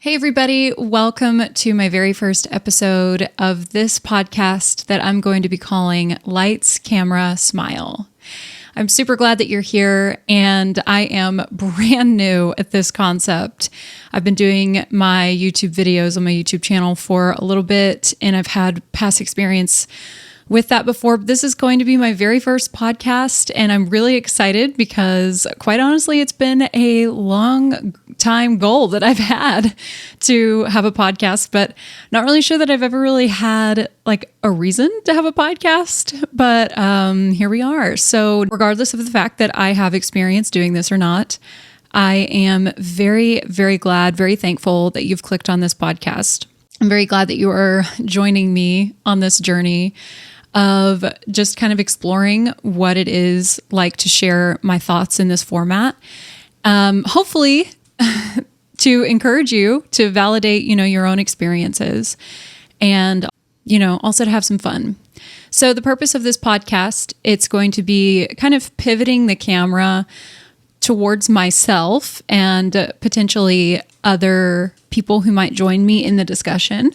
Hey, everybody. Welcome to my very first episode of this podcast that I'm going to be calling Lights, Camera, Smile. I'm super glad that you're here, and I am brand new at this concept. I've been doing my YouTube videos on my YouTube channel for a little bit, and I've had past experience with that before. This is going to be my very first podcast, and I'm really excited because, quite honestly, it's been a long time goal that I've had to have a podcast, but not really sure that I've ever really had like a reason to have a podcast, but here we are. So regardless of the fact that I have experience doing this or not, I am very, very glad, very thankful that you've clicked on this podcast. I'm very glad that you are joining me on this journey of just kind of exploring what it is like to share my thoughts in this format. Hopefully to encourage you to validate, your own experiences and, also to have some fun. So the purpose of this podcast, it's going to be kind of pivoting the camera towards myself and potentially other people who might join me in the discussion.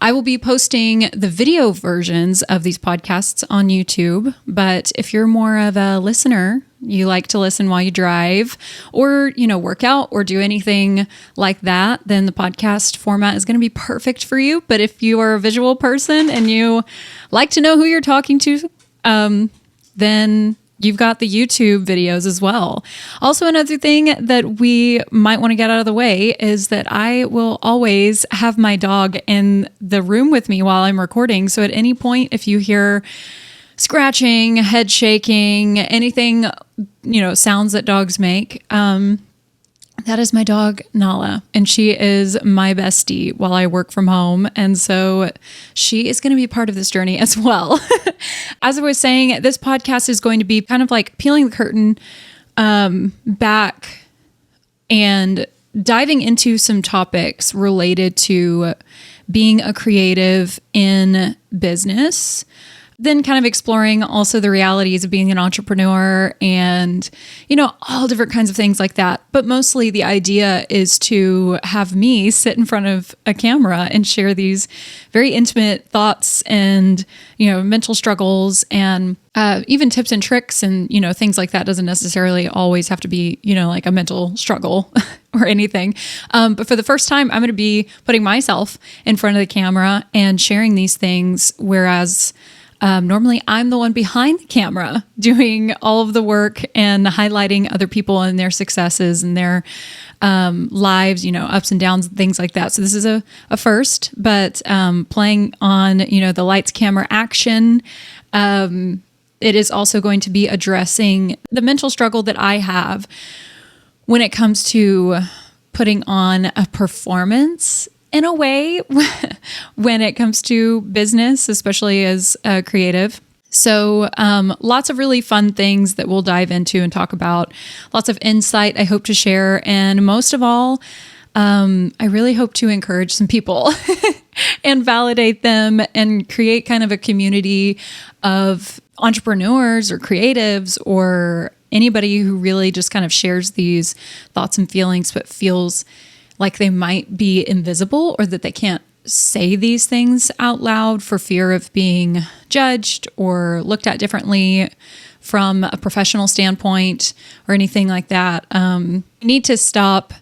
I will be posting the video versions of these podcasts on YouTube, but if you're more of a listener, you like to listen while you drive or, work out or do anything like that, then the podcast format is going to be perfect for you. But if you are a visual person and you like to know who you're talking to, then you've got the YouTube videos as well. Also, another thing that we might want to get out of the way is that I will always have my dog in the room with me while I'm recording. So at any point, if you hear scratching, head shaking, anything, sounds that dogs make, that is my dog, Nala, and she is my bestie while I work from home. And so she is going to be part of this journey as well. As I was saying, this podcast is going to be kind of like peeling the curtain back and diving into some topics related to being a creative in business. Then kind of exploring also the realities of being an entrepreneur and, all different kinds of things like that. But mostly the idea is to have me sit in front of a camera and share these very intimate thoughts and, mental struggles and even tips and tricks and, things like that. Doesn't necessarily always have to be, like a mental struggle or anything. But for the first time, I'm going to be putting myself in front of the camera and sharing these things, whereas normally, I'm the one behind the camera doing all of the work and highlighting other people and their successes and their lives, ups and downs, and things like that. So this is a first, but playing on, the lights, camera, action. It is also going to be addressing the mental struggle that I have when it comes to putting on a performance in a way when it comes to business, especially as a creative. So lots of really fun things that we'll dive into and talk about. Lots of insight I hope to share. And most of all, I really hope to encourage some people and validate them and create kind of a community of entrepreneurs or creatives or anybody who really just kind of shares these thoughts and feelings but feels like they might be invisible or that they can't say these things out loud for fear of being judged or looked at differently from a professional standpoint or anything like that. We need to stop,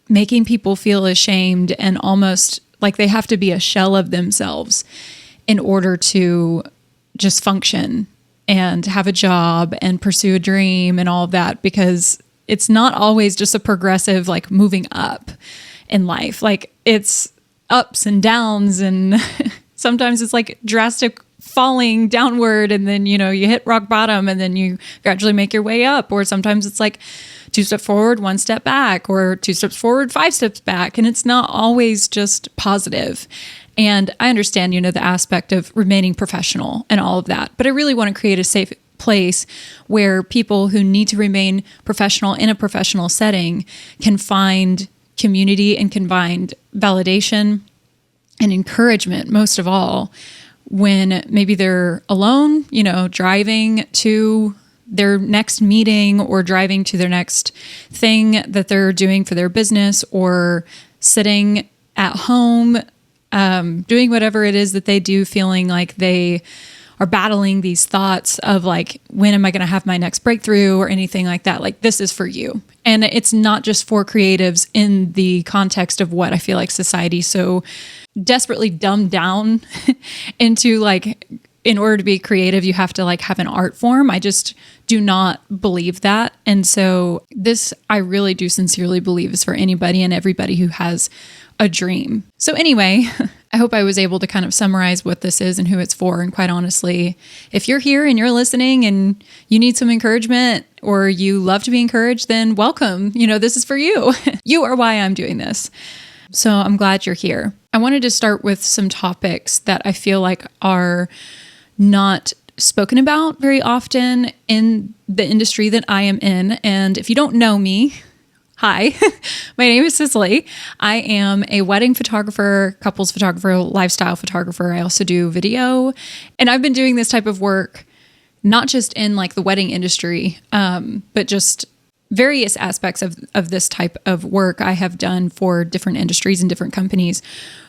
making people feel ashamed and almost like they have to be a shell of themselves in order to just function and have a job and pursue a dream and all of that, because it's not always just a progressive, moving up in life. It's ups and downs, and sometimes it's drastic falling downward, and then, you hit rock bottom, and then you gradually make your way up. Or sometimes it's 2 steps forward, 1 step back, or 2 steps forward, 5 steps back. And it's not always just positive. And I understand, the aspect of remaining professional and all of that, but I really want to create a safe place where people who need to remain professional in a professional setting can find community and can find validation and encouragement, most of all, when maybe they're alone, driving to their next meeting or driving to their next thing that they're doing for their business, or sitting at home, doing whatever it is that they do, feeling like they are battling these thoughts of like, when am I going to have my next breakthrough or anything like that? Like, this is for you. And it's not just for creatives in the context of what I feel like society so desperately dumbed down into, like, in order to be creative, you have to like have an art form. I just do not believe that. And so this, I really do sincerely believe, is for anybody and everybody who has a dream. So anyway, I hope I was able to kind of summarize what this is and who it's for. And quite honestly, if you're here and you're listening and you need some encouragement or you love to be encouraged, then welcome. This is for you. You are why I'm doing this. So I'm glad you're here. I wanted to start with some topics that I feel like are not spoken about very often in the industry that I am in. And if you don't know me, hi, my name is Cicely. I am a wedding photographer, couples photographer, lifestyle photographer. I also do video. And I've been doing this type of work, not just in like the wedding industry, but just various aspects of this type of work I have done for different industries and different companies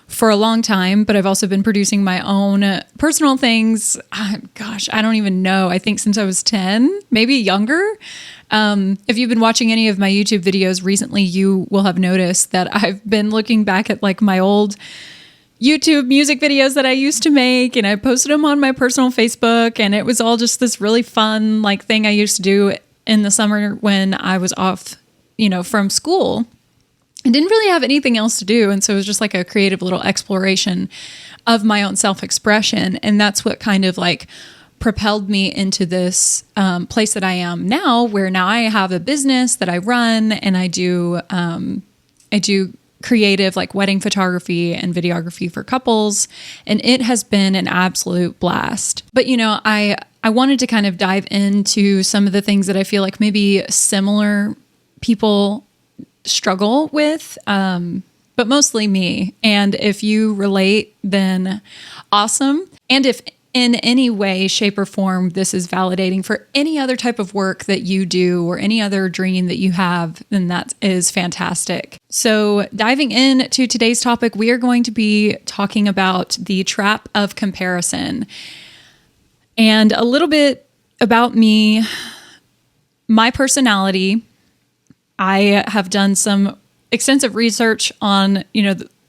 for a long time. But I've also been producing my own personal things. Gosh, I don't even know. I think since I was 10, maybe younger. If you've been watching any of my YouTube videos recently, you will have noticed that I've been looking back at like my old YouTube music videos that I used to make, and I posted them on my personal Facebook, and it was all just this really fun like thing I used to do in the summer when I was off, from school. I didn't really have anything else to do. And so it was just like a creative little exploration of my own self-expression. And that's what kind of like propelled me into this place that I am now, where now I have a business that I run, and I do creative like wedding photography and videography for couples. And it has been an absolute blast. But, I wanted to kind of dive into some of the things that I feel like maybe similar people struggle with, but mostly me. And if you relate, then awesome. And if in any way, shape, or form this is validating for any other type of work that you do or any other dream that you have, then that is fantastic. So diving into today's topic, we are going to be talking about the trap of comparison. And a little bit about me, my personality. I have done some extensive research on,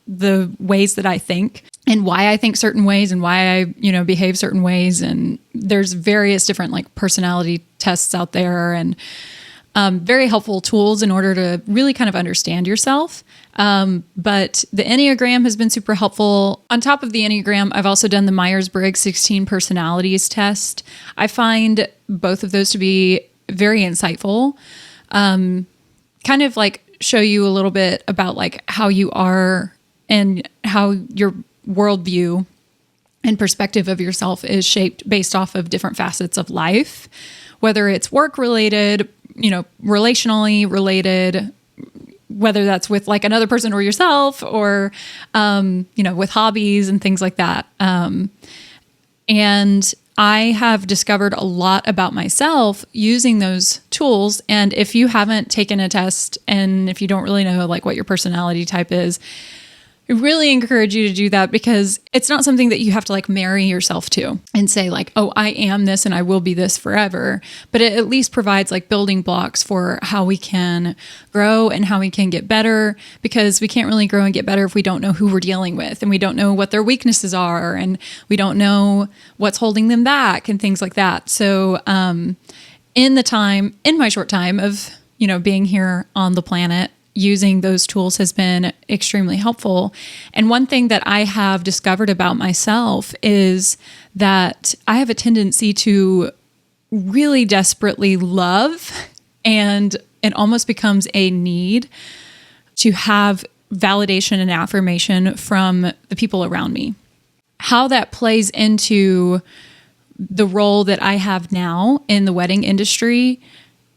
the ways that I think and why I think certain ways and why I, behave certain ways. And there's various different like personality tests out there, and very helpful tools in order to really kind of understand yourself. But the Enneagram has been super helpful. On top of the Enneagram, I've also done the Myers-Briggs 16 personalities test. I find both of those to be very insightful. Kind of like show you a little bit about like how you are and how your worldview and perspective of yourself is shaped based off of different facets of life, whether it's work related, relationally related, whether that's with like another person or yourself, or, with hobbies and things like that. And I have discovered a lot about myself using those tools. And if you haven't taken a test, and if you don't really know like what your personality type is, I really encourage you to do that, because it's not something that you have to like marry yourself to and say like, oh, I am this and I will be this forever. But it at least provides like building blocks for how we can grow and how we can get better, because we can't really grow and get better if we don't know who we're dealing with, and we don't know what their weaknesses are, and we don't know what's holding them back and things like that. So in my short time of, being here on the planet, using those tools has been extremely helpful. And one thing that I have discovered about myself is that I have a tendency to really desperately love, and it almost becomes a need to have validation and affirmation from the people around me. How that plays into the role that I have now in the wedding industry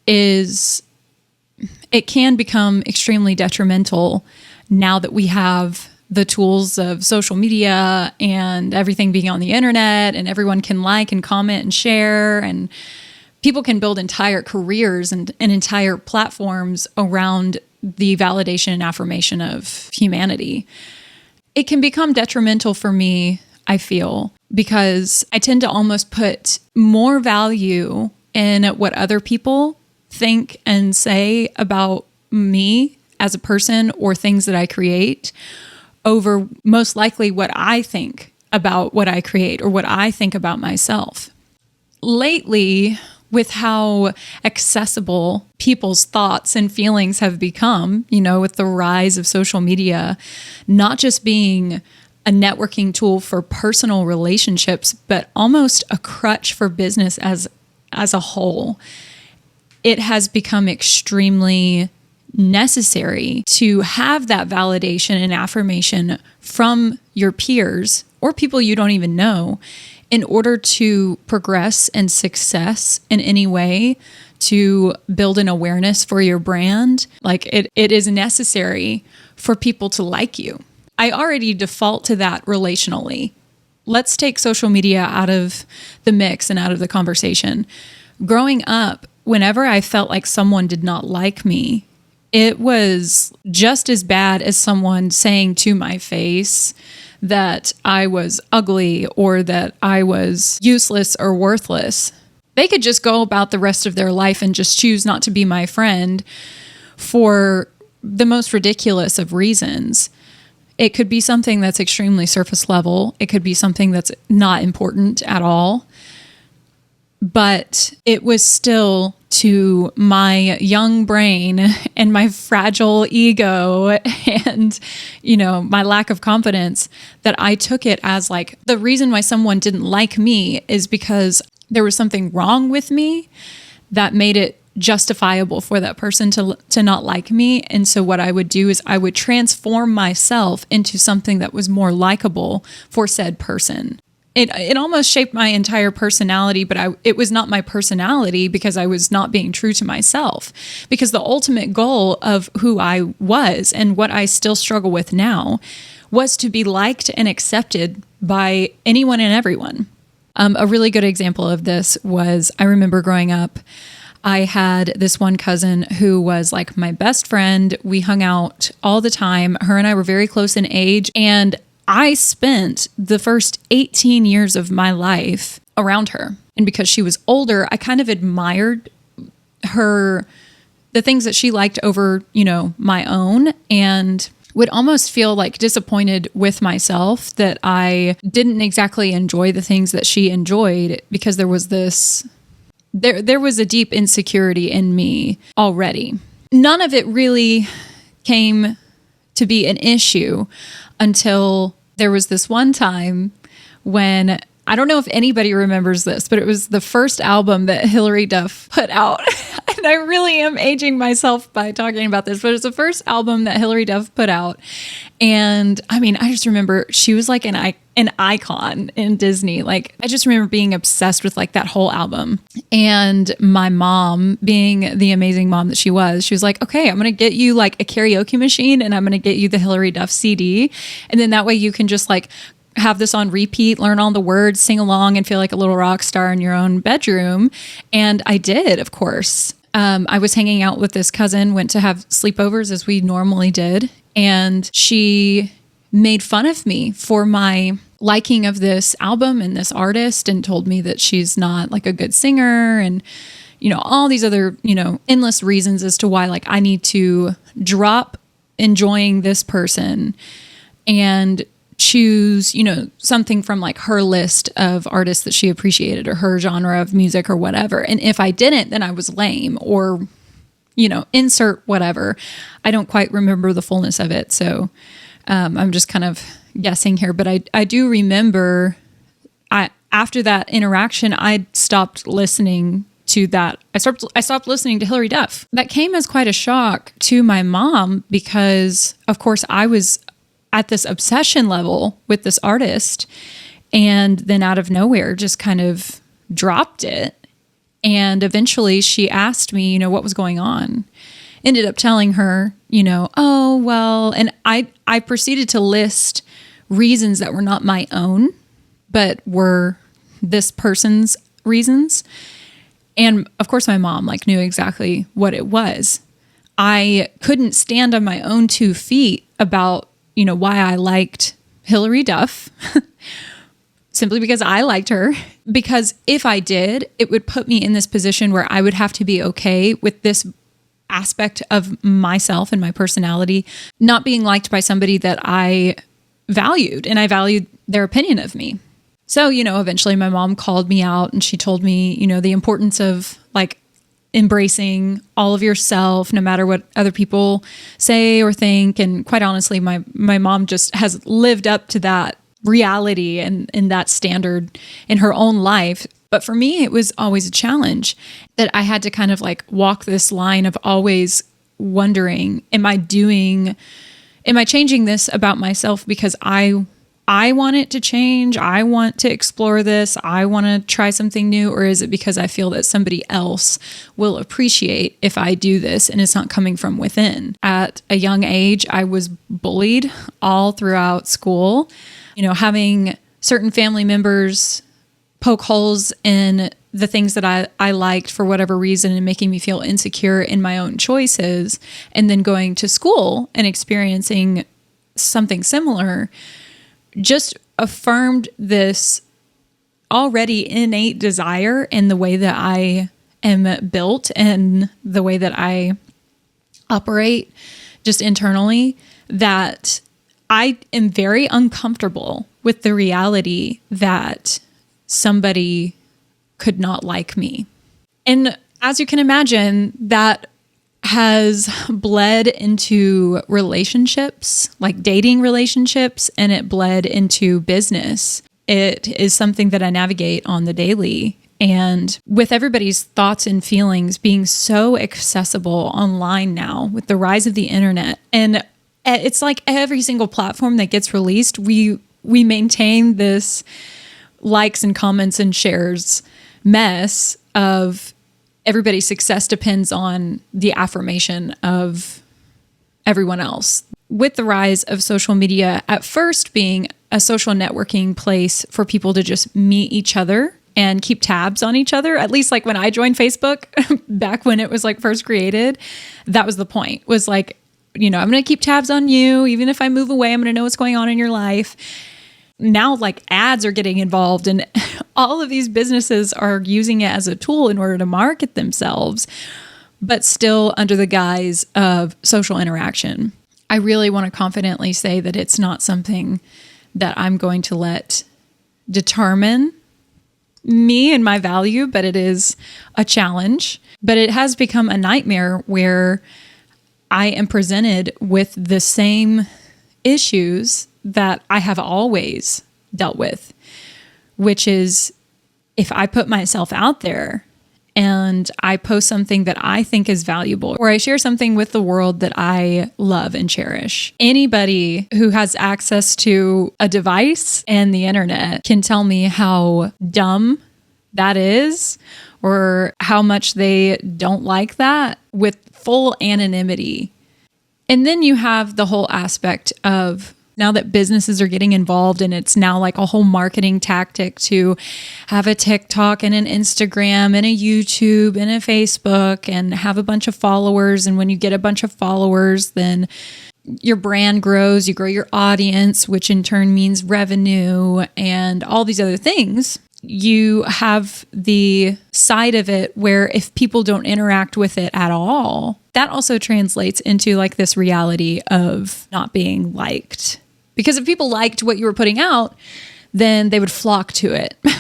is it can become extremely detrimental now that we have the tools of social media and everything being on the internet, and everyone can like and comment and share and people can build entire careers and entire platforms around the validation and affirmation of humanity. It can become detrimental for me, I feel, because I tend to almost put more value in what other people think and say about me as a person or things that I create over most likely what I think about what I create or what I think about myself. Lately, with how accessible people's thoughts and feelings have become, with the rise of social media, not just being a networking tool for personal relationships, but almost a crutch for business as a whole, it has become extremely necessary to have that validation and affirmation from your peers or people you don't even know in order to progress and success in any way, to build an awareness for your brand. Like it is necessary for people to like you. I already default to that relationally. Let's take social media out of the mix and out of the conversation. Growing up, whenever I felt like someone did not like me, it was just as bad as someone saying to my face that I was ugly or that I was useless or worthless. They could just go about the rest of their life and just choose not to be my friend for the most ridiculous of reasons. It could be something that's extremely surface level. It could be something that's not important at all. But it was still, to my young brain and my fragile ego and, my lack of confidence, that I took it as like the reason why someone didn't like me is because there was something wrong with me that made it justifiable for that person to not like me. And so what I would do is I would transform myself into something that was more likable for said person. It almost shaped my entire personality, but it was not my personality because I was not being true to myself. Because the ultimate goal of who I was and what I still struggle with now was to be liked and accepted by anyone and everyone. A really good example of this was, I remember growing up, I had this one cousin who was like my best friend. We hung out all the time. Her and I were very close in age, and I spent the first 18 years of my life around her. And because she was older, I kind of admired the things that she liked over, my own, and would almost feel like disappointed with myself that I didn't exactly enjoy the things that she enjoyed, because there was there was a deep insecurity in me already. None of it really came to be an issue until there was this one time when, I don't know if anybody remembers this, but it was the first album that Hilary Duff put out. And I really am aging myself by talking about this, but it's the first album that Hilary Duff put out. And I just remember she was like an icon in Disney. Like, I just remember being obsessed with like that whole album. And my mom, being the amazing mom that she was like, okay, I'm going to get you like a karaoke machine and I'm going to get you the Hilary Duff CD. And then that way you can just like have this on repeat, learn all the words, sing along, and feel like a little rock star in your own bedroom. And I did, of course. I was hanging out with this cousin, went to have sleepovers as we normally did. And she made fun of me for my liking of this album and this artist, and told me that she's not like a good singer, and all these other endless reasons as to why like I need to drop enjoying this person and choose something from like her list of artists that she appreciated or her genre of music or whatever. And if I didn't, then I was lame, or insert whatever. I don't quite remember the fullness of it, so I'm just kind of guessing here, but I do remember after that interaction, I stopped listening to that. I stopped listening to Hilary Duff. That came as quite a shock to my mom, because of course I was at this obsession level with this artist, and then out of nowhere just kind of dropped it. And eventually she asked me, what was going on. Ended up telling her, oh, well, and I proceeded to list reasons that were not my own, but were this person's reasons. And of course, my mom like knew exactly what it was. I couldn't stand on my own 2 feet about, why I liked Hillary Duff, simply because I liked her. Because if I did, it would put me in this position where I would have to be okay with this aspect of myself and my personality not being liked by somebody that I valued, and I valued their opinion of me. So, eventually my mom called me out and she told me, the importance of like embracing all of yourself, no matter what other people say or think. And quite honestly, my mom just has lived up to that reality and that standard in her own life. But for me, it was always a challenge that I had to kind of like walk this line of always wondering, am I changing this about myself because I want it to change? I want to explore this. I want to try something new. Or is it because I feel that somebody else will appreciate if I do this and it's not coming from within? At a young age, I was bullied all throughout school. Having certain family members poke holes in the things that I liked for whatever reason and making me feel insecure in my own choices, and then going to school and experiencing something similar just affirmed this already innate desire in the way that I am built and the way that I operate just internally, that I am very uncomfortable with the reality that somebody could not like me. And as you can imagine, that has bled into relationships, like dating relationships, and it bled into business. It is something that I navigate on the daily. And with everybody's thoughts and feelings being so accessible online now with the rise of the internet, and it's like every single platform that gets released, we maintain this likes and comments and shares mess of everybody's success depends on the affirmation of everyone else. With the rise of social media, at first being a social networking place for people to just meet each other and keep tabs on each other, at least like when I joined Facebook back when it was like first created, that was the point, was like, I'm going to keep tabs on you. Even if I move away, I'm going to know what's going on in your life. Now, like ads are getting involved, and all of these businesses are using it as a tool in order to market themselves, but still under the guise of social interaction. I really want to confidently say that it's not something that I'm going to let determine me and my value, but it is a challenge. But it has become a nightmare where I am presented with the same issues that I have always dealt with, which is if I put myself out there and I post something that I think is valuable, or I share something with the world that I love and cherish, anybody who has access to a device and the internet can tell me how dumb that is, or how much they don't like that, with full anonymity. And then you have the whole aspect of now that businesses are getting involved, and it's now like a whole marketing tactic to have a TikTok and an Instagram and a YouTube and a Facebook and have a bunch of followers. And when you get a bunch of followers, then your brand grows, you grow your audience, which in turn means revenue and all these other things. You have the side of it where if people don't interact with it at all, that also translates into like this reality of not being liked. Because if people liked what you were putting out, then they would flock to it. And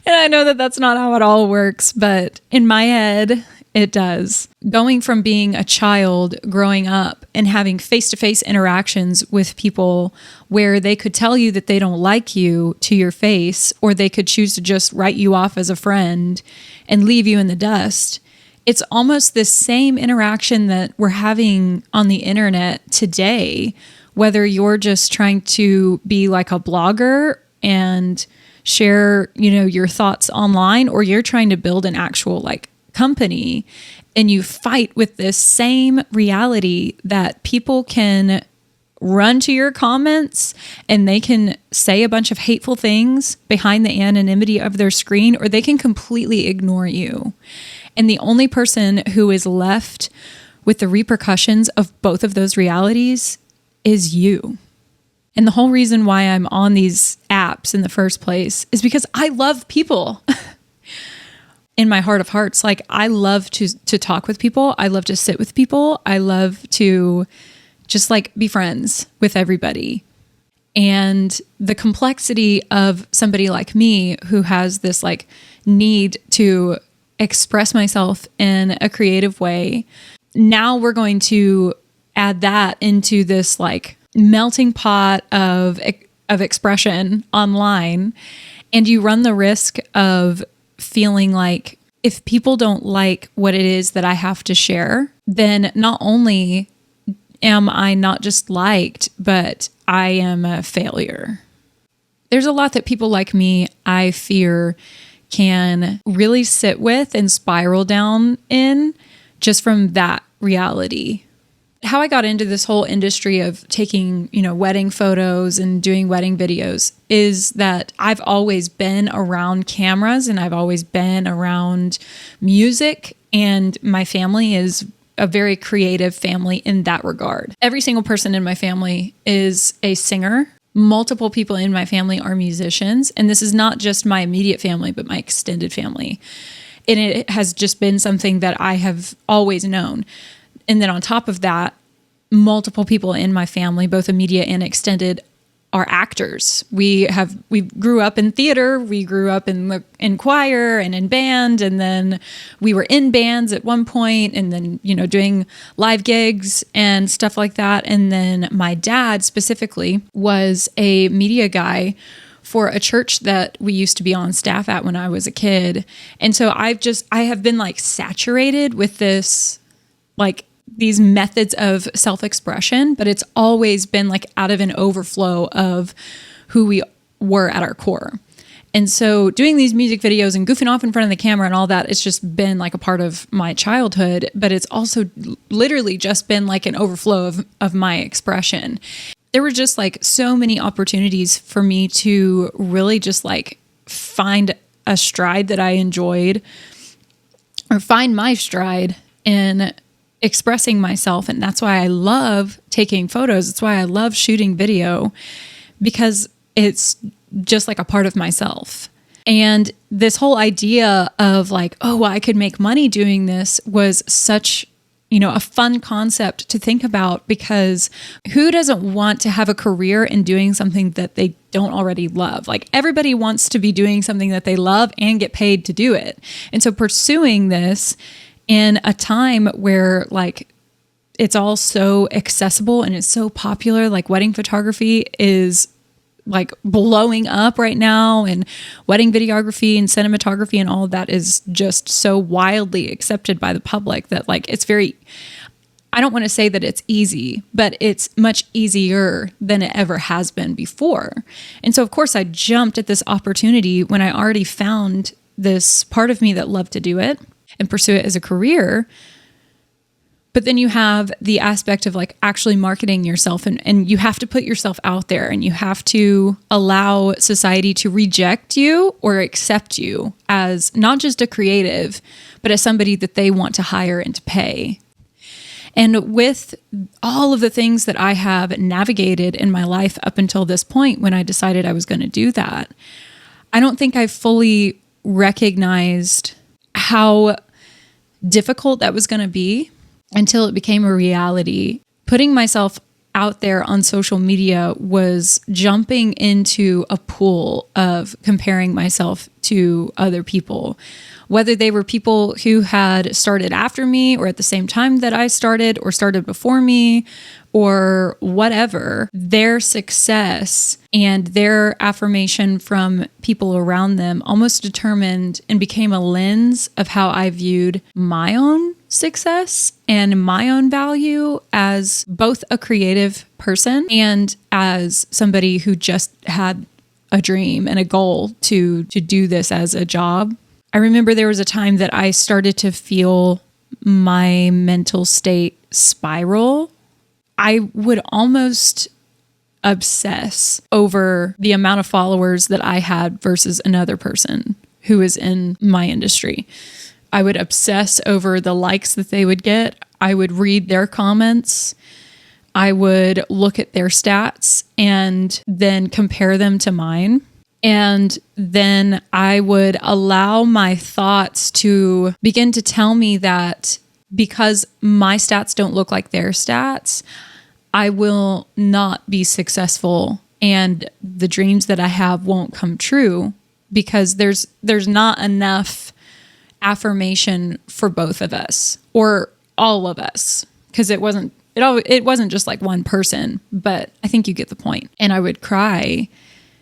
I know that that's not how it all works, but in my head, it does. Going from being a child, growing up, and having face-to-face interactions with people where they could tell you that they don't like you to your face, or they could choose to just write you off as a friend and leave you in the dust. It's almost the same interaction that we're having on the internet today, whether you're just trying to be like a blogger and share, your thoughts online, or you're trying to build an actual like company, and you fight with this same reality that people can run to your comments and they can say a bunch of hateful things behind the anonymity of their screen, or they can completely ignore you. And the only person who is left with the repercussions of both of those realities is you. And the whole reason why I'm on these apps in the first place is because I love people. In my heart of hearts, like I love to talk with people. I love to sit with people. I love to just like be friends with everybody. And the complexity of somebody like me who has this like need to express myself in a creative way. Now we're going to add that into this like melting pot of expression online. And you run the risk of feeling like if people don't like what it is that I have to share, then not only am I not just liked, but I am a failure. There's a lot that people like me, I fear, can really sit with and spiral down in just from that reality. How I got into this whole industry of taking, wedding photos and doing wedding videos is that I've always been around cameras and I've always been around music, and my family is a very creative family in that regard. Every single person in my family is a singer. Multiple people in my family are musicians, and this is not just my immediate family, but my extended family. And it has just been something that I have always known. And then on top of that, multiple people in my family, both immediate and extended, are actors. We grew up in theater, we grew up in choir and in band, and then we were in bands at one point, and then doing live gigs and stuff like that. And then my dad specifically was a media guy for a church that we used to be on staff at when I was a kid. And so I have been like saturated with this like these methods of self-expression, but it's always been like out of an overflow of who we were at our core. And so doing these music videos and goofing off in front of the camera and all that, it's just been like a part of my childhood, but it's also literally just been like an overflow of my expression. There were just like so many opportunities for me to really just like find a stride that I enjoyed, or find my stride in expressing myself. And that's why I love taking photos. It's why I love shooting video, because it's just like a part of myself. And this whole idea of like, oh, I could make money doing this was such, a fun concept to think about, because who doesn't want to have a career in doing something that they don't already love? Like everybody wants to be doing something that they love and get paid to do it. And so pursuing this in a time where like it's all so accessible and it's so popular, like wedding photography is like blowing up right now, and wedding videography and cinematography and all of that is just so wildly accepted by the public that like it's very, I don't want to say that it's easy, but it's much easier than it ever has been before. And so of course I jumped at this opportunity when I already found this part of me that loved to do it and pursue it as a career. But then you have the aspect of like actually marketing yourself, and you have to put yourself out there, and you have to allow society to reject you or accept you as not just a creative, but as somebody that they want to hire and to pay. And with all of the things that I have navigated in my life up until this point, when I decided I was going to do that, I don't think I fully recognized how difficult that was going to be until it became a reality. Putting myself out there on social media was jumping into a pool of comparing myself to other people, whether they were people who had started after me or at the same time that I started or started before me or whatever. Their success and their affirmation from people around them almost determined and became a lens of how I viewed my own success and my own value as both a creative person and as somebody who just had a dream and a goal to do this as a job. I remember there was a time that I started to feel my mental state spiral. I would almost obsess over the amount of followers that I had versus another person who is in my industry. I would obsess over the likes that they would get. I would read their comments. I would look at their stats and then compare them to mine. And then I would allow my thoughts to begin to tell me that because my stats don't look like their stats, I will not be successful and the dreams that I have won't come true because there's not enough affirmation for both of us or all of us, because it wasn't just like one person, but I think you get the point. And I would cry,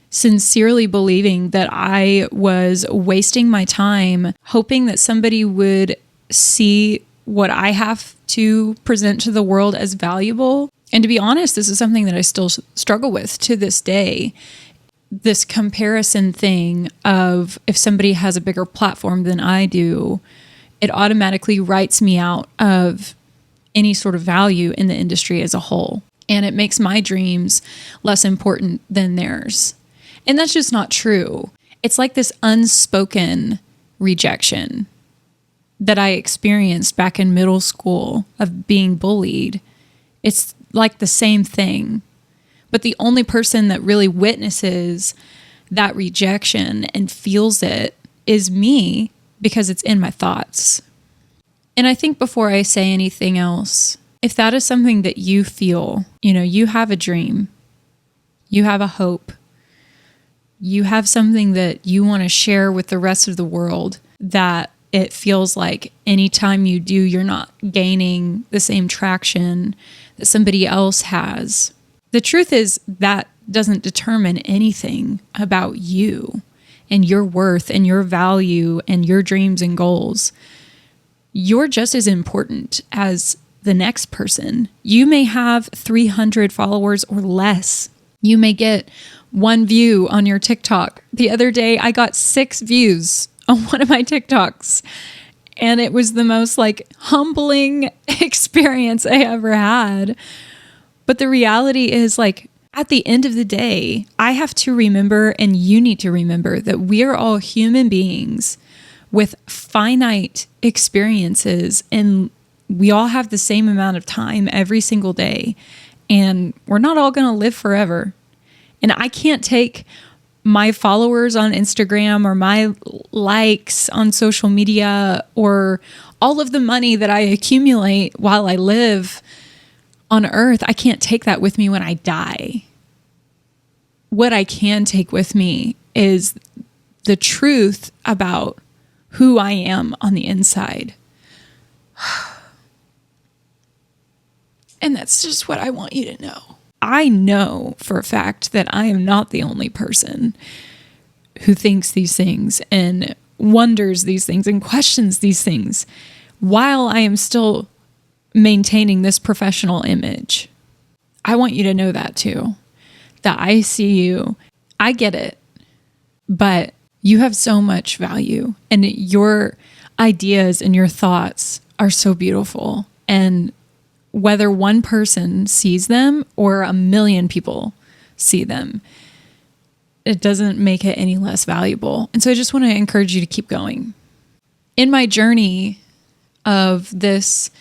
sincerely believing that I was wasting my time, hoping that somebody would see what I have to present to the world as valuable. And to be honest, this is something that I still struggle with to this day. This comparison thing of if somebody has a bigger platform than I do, it automatically writes me out of any sort of value in the industry as a whole. And it makes my dreams less important than theirs. And that's just not true. It's like this unspoken rejection that I experienced back in middle school of being bullied. It's like the same thing. But the only person that really witnesses that rejection and feels it is me, because it's in my thoughts. And I think before I say anything else, if that is something that you feel, you have a dream, you have a hope, you have something that you want to share with the rest of the world, that it feels like anytime you do, you're not gaining the same traction that somebody else has. The truth is that doesn't determine anything about you and your worth and your value and your dreams and goals. You're just as important as the next person. You may have 300 followers or less. You may get 1 view on your TikTok. The other day, I got 6 views on one of my TikToks. And it was the most humbling experience I ever had. But the reality is at the end of the day, I have to remember, and you need to remember, that we are all human beings with finite experiences, and we all have the same amount of time every single day. And we're not all going to live forever. And I can't take my followers on Instagram or my likes on social media or all of the money that I accumulate while I live on earth. I can't take that with me when I die. What I can take with me is the truth about who I am on the inside. And that's just what I want you to know. I know for a fact that I am not the only person who thinks these things and wonders these things and questions these things while I am still maintaining this professional image. I want you to know that too, that I see you. I get it, but you have so much value and your ideas and your thoughts are so beautiful. And whether one person sees them or 1 million people see them, it doesn't make it any less valuable. And so I just want to encourage you to keep going. In my journey of this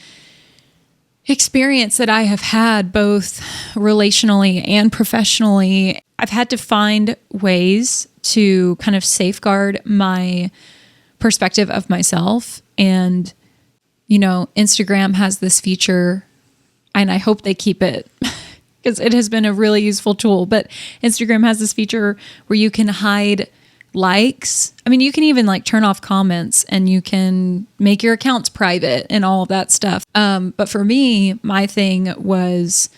experience that I have had, both relationally and professionally, I've had to find ways to kind of safeguard my perspective of myself. And, Instagram has this feature, and I hope they keep it because it has been a really useful tool. But Instagram has this feature where you can hide likes. I mean, you can even turn off comments, and you can make your accounts private and all of that stuff. But for me, my thing was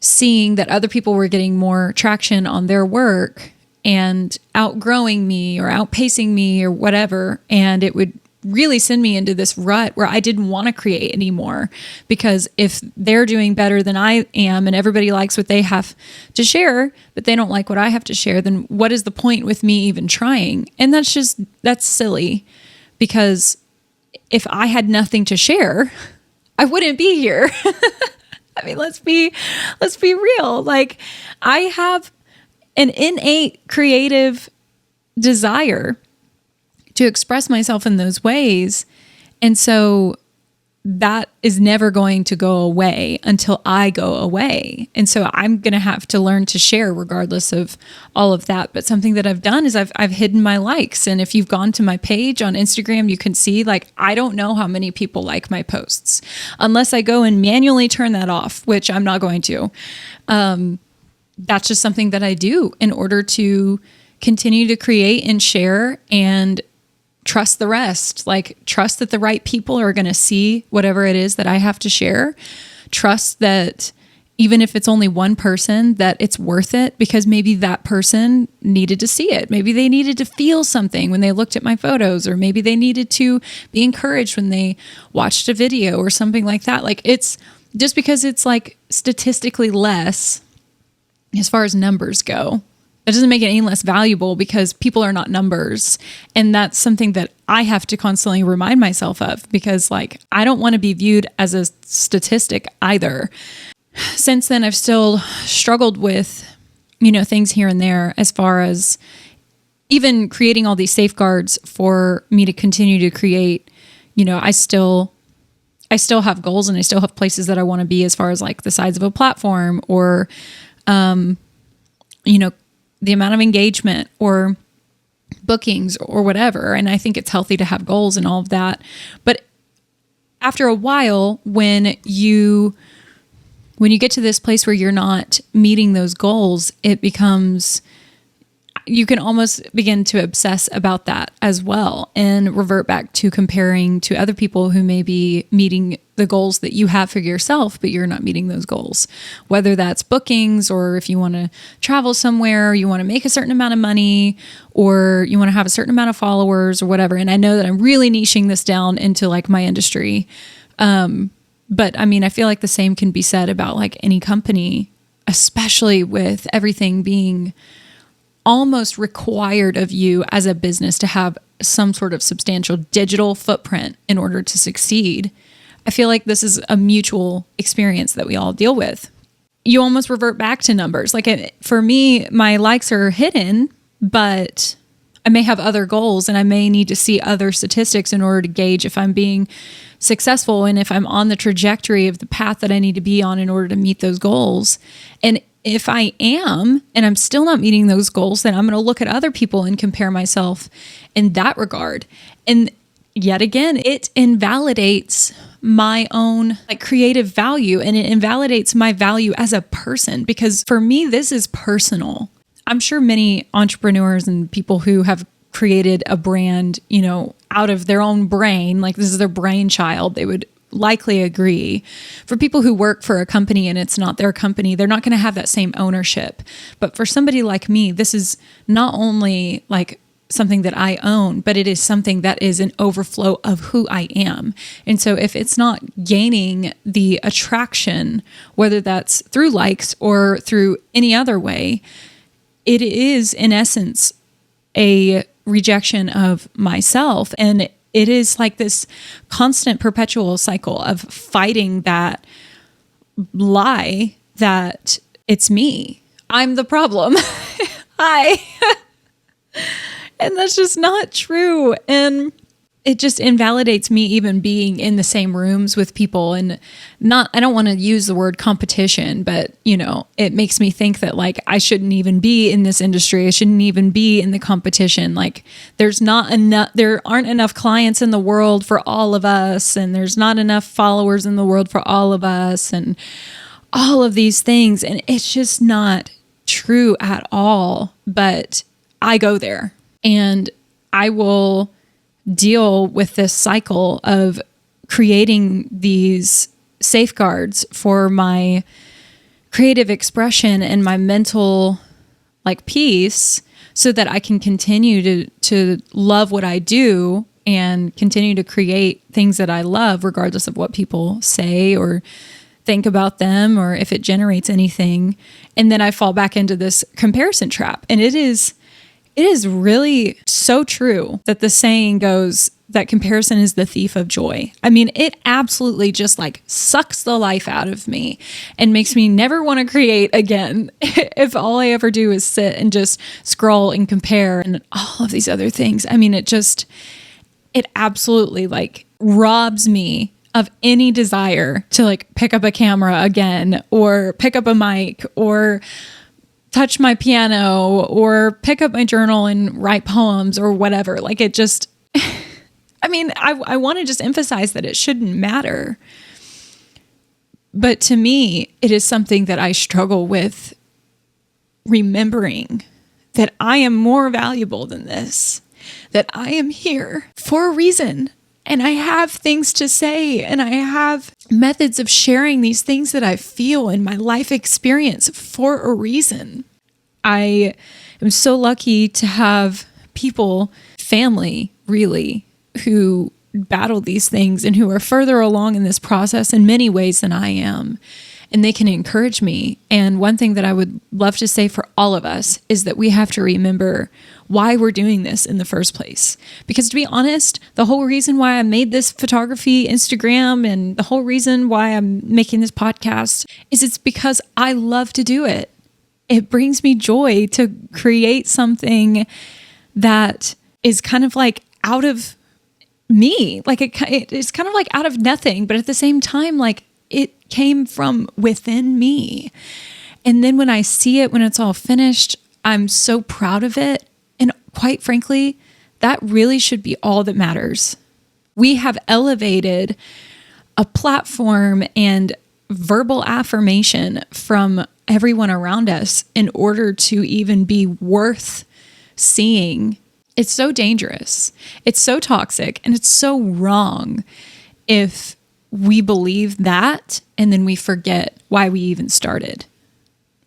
seeing that other people were getting more traction on their work and outgrowing me or outpacing me or whatever. And it would really send me into this rut where I didn't want to create anymore, because if they're doing better than I am and everybody likes what they have to share, but they don't like what I have to share, then what is the point with me even trying? And that's silly, because if I had nothing to share, I wouldn't be here. I mean, let's be real. Like, I have an innate creative desire to express myself in those ways. And so that is never going to go away until I go away. And so I'm going to have to learn to share regardless of all of that. But something that I've done is I've hidden my likes. And if you've gone to my page on Instagram, you can see, like, I don't know how many people like my posts unless I go and manually turn that off, which I'm not going to. That's just something that I do in order to continue to create and share and trust the rest. Like, trust that the right people are going to see whatever it is that I have to share. Trust that even if it's only one person, that it's worth it, because maybe that person needed to see it. Maybe they needed to feel something when they looked at my photos, or maybe they needed to be encouraged when they watched a video or something like that. Like, it's just because it's like statistically less as far as numbers go, that doesn't make it any less valuable, because people are not numbers. And that's something that I have to constantly remind myself of, because, like, I don't want to be viewed as a statistic either. Since then, I've still struggled with, things here and there, as far as even creating all these safeguards for me to continue to create. I still have goals, and I still have places that I want to be, as far as like the size of a platform, or, the amount of engagement or bookings or whatever. And I think it's healthy to have goals and all of that. But after a while, when you get to this place where you're not meeting those goals, you can almost begin to obsess about that as well, and revert back to comparing to other people who may be meeting the goals that you have for yourself, but you're not meeting those goals. Whether that's bookings, or if you want to travel somewhere, you want to make a certain amount of money, or you want to have a certain amount of followers or whatever. And I know that I'm really niching this down into like my industry. But I mean, I feel like the same can be said about like any company, especially with everything being almost required of you as a business to have some sort of substantial digital footprint in order to succeed. I feel like this is a mutual experience that we all deal with. You almost revert back to numbers. Like, for me, my likes are hidden, but I may have other goals, and I may need to see other statistics in order to gauge if I'm being successful and if I'm on the trajectory of the path that I need to be on in order to meet those goals. And if I am, and I'm still not meeting those goals, then I'm going to look at other people and compare myself in that regard. And yet again, it invalidates my own like creative value, and it invalidates my value as a person, because for me, this is personal. I'm sure many entrepreneurs and people who have created a brand, out of their own brain, like this is their brainchild, they would likely agree. For people who work for a company and it's not their company, they're not going to have that same ownership. But for somebody like me, this is not only like something that I own, but it is something that is an overflow of who I am. And so if it's not gaining the attraction, whether that's through likes or through any other way, it is in essence a rejection of myself. And it is like this constant perpetual cycle of fighting that lie that it's me. I'm the problem. And that's just not true. And it just invalidates me even being in the same rooms with people. And I don't want to use the word competition, but it makes me think that like I shouldn't even be in this industry. I shouldn't even be in the competition. Like there aren't enough clients in the world for all of us. And there's not enough followers in the world for all of us, and all of these things. And it's just not true at all. But I go there, and I will deal with this cycle of creating these safeguards for my creative expression and my mental like peace, so that I can continue to love what I do and continue to create things that I love, regardless of what people say or think about them, or if it generates anything. And then I fall back into this comparison trap. And it is really so true that the saying goes that comparison is the thief of joy. I mean, it absolutely just like sucks the life out of me and makes me never want to create again if all I ever do is sit and just scroll and compare and all of these other things. I mean, it absolutely like robs me of any desire to like pick up a camera again or pick up a mic or touch my piano or pick up my journal and write poems or whatever. Like it just, I mean, I want to just emphasize that it shouldn't matter. But to me, it is something that I struggle with remembering that I am more valuable than this, that I am here for a reason. And I have things to say and I have methods of sharing these things that I feel in my life experience for a reason. I am so lucky to have people, family really, who battle these things and who are further along in this process in many ways than I am. And they can encourage me. And one thing that I would love to say for all of us is that we have to remember why we're doing this in the first place. Because to be honest, the whole reason why I made this photography Instagram and the whole reason why I'm making this podcast is it's because I love to do it. It brings me joy to create something that is kind of like out of me. Like it's kind of like out of nothing, but at the same time, like it came from within me. And then when I see it, when it's all finished, I'm so proud of it. And quite frankly, that really should be all that matters. We have elevated a platform and verbal affirmation from everyone around us in order to even be worth seeing. It's so dangerous. It's so toxic and it's so wrong if we believe that and then we forget why we even started,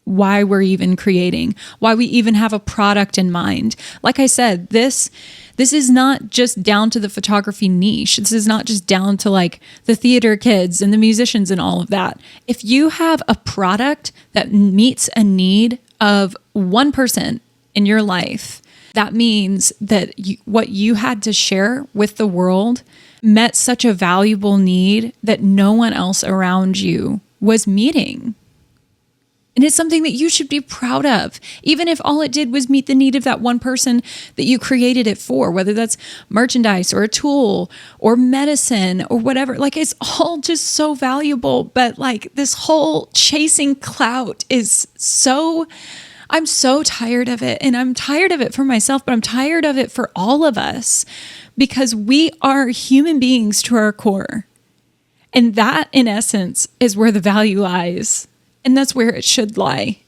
why we're even creating, why we even have a product in mind. Like I said, this is not just down to the photography niche. This is not just down to like the theater kids and the musicians and all of that. If you have a product that meets a need of one person in your life, that means that what you had to share with the world met such a valuable need that no one else around you was meeting. And it's something that you should be proud of, even if all it did was meet the need of that one person that you created it for, whether that's merchandise or a tool or medicine or whatever. Like it's all just so valuable. But like this whole chasing clout is I'm so tired of it. And I'm tired of it for myself, but I'm tired of it for all of us because we are human beings to our core. And that, in essence, is where the value lies. And that's where it should lie.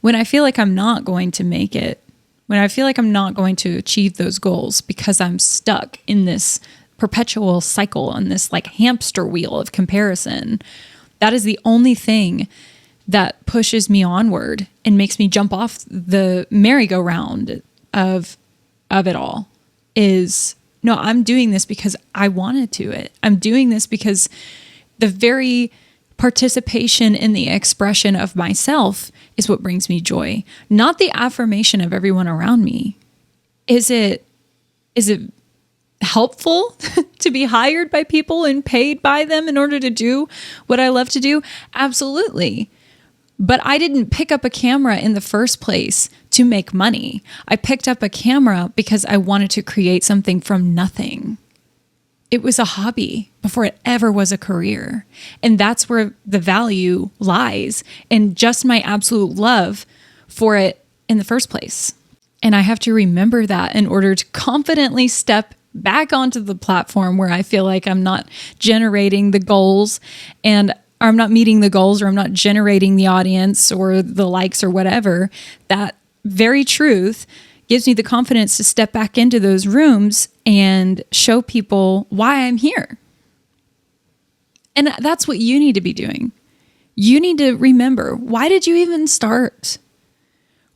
When I feel like I'm not going to make it, when I feel like I'm not going to achieve those goals because I'm stuck in this perpetual cycle on this like hamster wheel of comparison, that is the only thing that pushes me onward and makes me jump off the merry-go-round of it all is, no, I'm doing this because I wanted to it. I'm doing this because the very participation in the expression of myself is what brings me joy, not the affirmation of everyone around me. Is it helpful to be hired by people and paid by them in order to do what I love to do? Absolutely. But I didn't pick up a camera in the first place to make money. I picked up a camera because I wanted to create something from nothing. It was a hobby before it ever was a career. And that's where the value lies, and just my absolute love for it in the first place. And I have to remember that in order to confidently step back onto the platform where I feel like I'm not generating the goals and I'm not meeting the goals, or I'm not generating the audience or the likes or whatever. That very truth gives me the confidence to step back into those rooms and show people why I'm here. And that's what you need to be doing. You need to remember, why did you even start?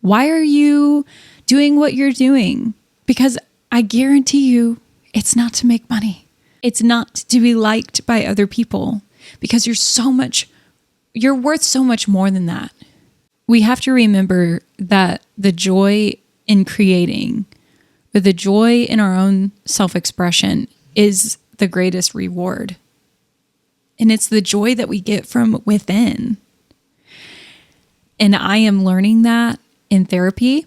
Why are you doing what you're doing? Because I guarantee you, it's not to make money. It's not to be liked by other people, because you're worth so much more than that. We have to remember that the joy in creating But the joy in our own self-expression is the greatest reward. And it's the joy that we get from within. And I am learning that in therapy.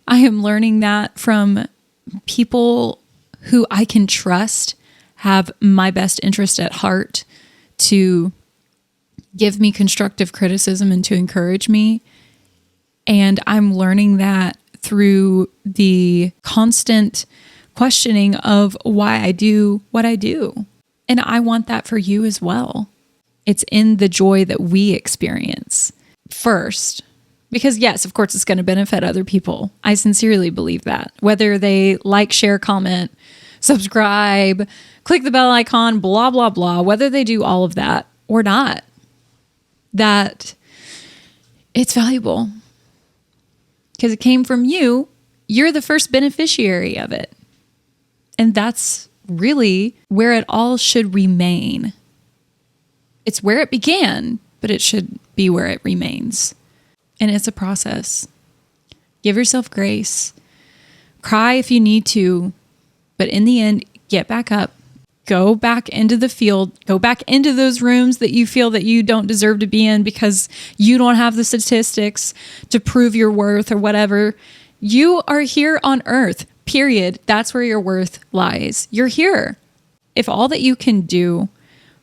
I am learning that from people who I can trust have my best interest at heart to give me constructive criticism and to encourage me. And I'm learning that through the constant questioning of why I do what I do. And I want that for you as well. It's in the joy that we experience first. Because yes, of course, it's going to benefit other people. I sincerely believe that. Whether they like, share, comment, subscribe, click the bell icon, blah, blah, blah, whether they do all of that or not, that it's valuable. Because it came from you. You're the first beneficiary of it. And that's really where it all should remain. It's where it began, but it should be where it remains. And it's a process. Give yourself grace. Cry if you need to. But in the end, get back up. Go back into the field. Go back into those rooms that you feel that you don't deserve to be in because you don't have the statistics to prove your worth or whatever. You are here on earth, period. That's where your worth lies. You're here. If all that you can do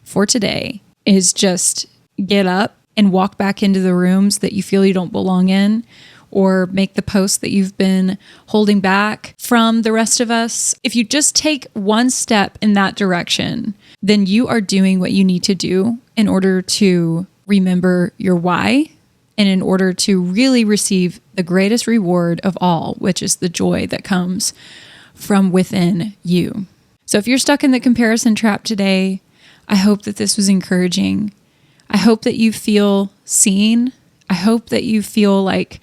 for today is just get up and walk back into the rooms that you feel you don't belong in, or make the posts that you've been holding back from the rest of us. If you just take one step in that direction, then you are doing what you need to do in order to remember your why and in order to really receive the greatest reward of all, which is the joy that comes from within you. So if you're stuck in the comparison trap today, I hope that this was encouraging. I hope that you feel seen. I hope that you feel like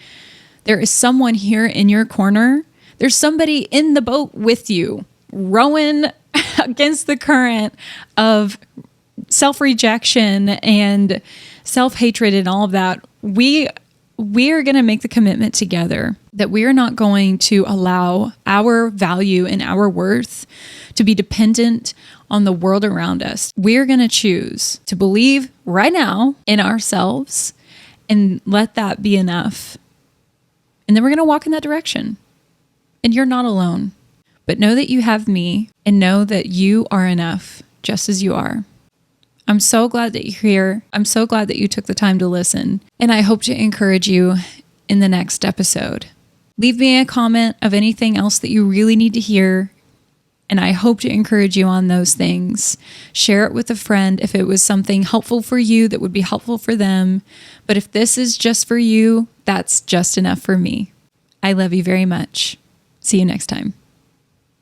there is someone here in your corner. There's somebody in the boat with you, rowing against the current of self-rejection and self-hatred and all of that. We are going to make the commitment together that we are not going to allow our value and our worth to be dependent on the world around us. We're going to choose to believe right now in ourselves and let that be enough. And then we're going to walk in that direction. And you're not alone. But know that you have me and know that you are enough just as you are. I'm so glad that you're here. I'm so glad that you took the time to listen. And I hope to encourage you in the next episode. Leave me a comment of anything else that you really need to hear. And I hope to encourage you on those things. Share it with a friend if it was something helpful for you that would be helpful for them. But if this is just for you, that's just enough for me. I love you very much. See you next time.